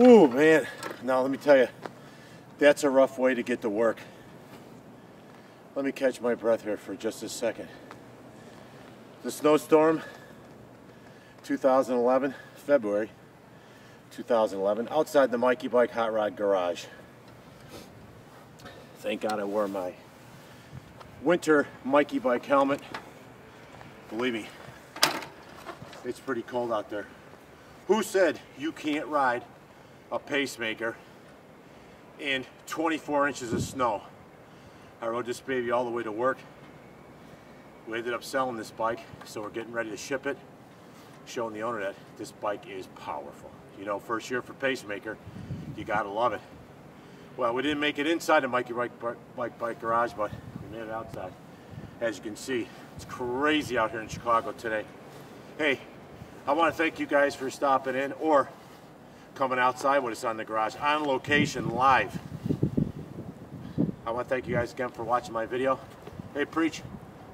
Ooh, man. Now let me tell you, that's a rough way to get to work. Let me catch my breath here for just a second. The snowstorm, 2011, February 2011, outside the Mikey Bike Hot Rod garage. Thank God I wore my winter Mikey Bike helmet. Believe me, it's pretty cold out there. Who said you can't ride a Pacemaker in 24 inches of snow? I rode this baby all the way to work. We ended up selling this bike, so we're getting ready to ship it, showing the owner that this bike is powerful. You know, first year for Pacemaker, you gotta love it. Well, we didn't make it inside the Mikey Bike garage, but we made it outside. As you can see, it's crazy out here in Chicago today. Hey, I want to thank you guys for stopping in or coming outside with us on the garage, on location, live. I want to thank you guys again for watching my video. Hey, Preach,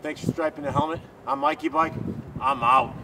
thanks for striping the helmet. I'm Mikey Bike. I'm out.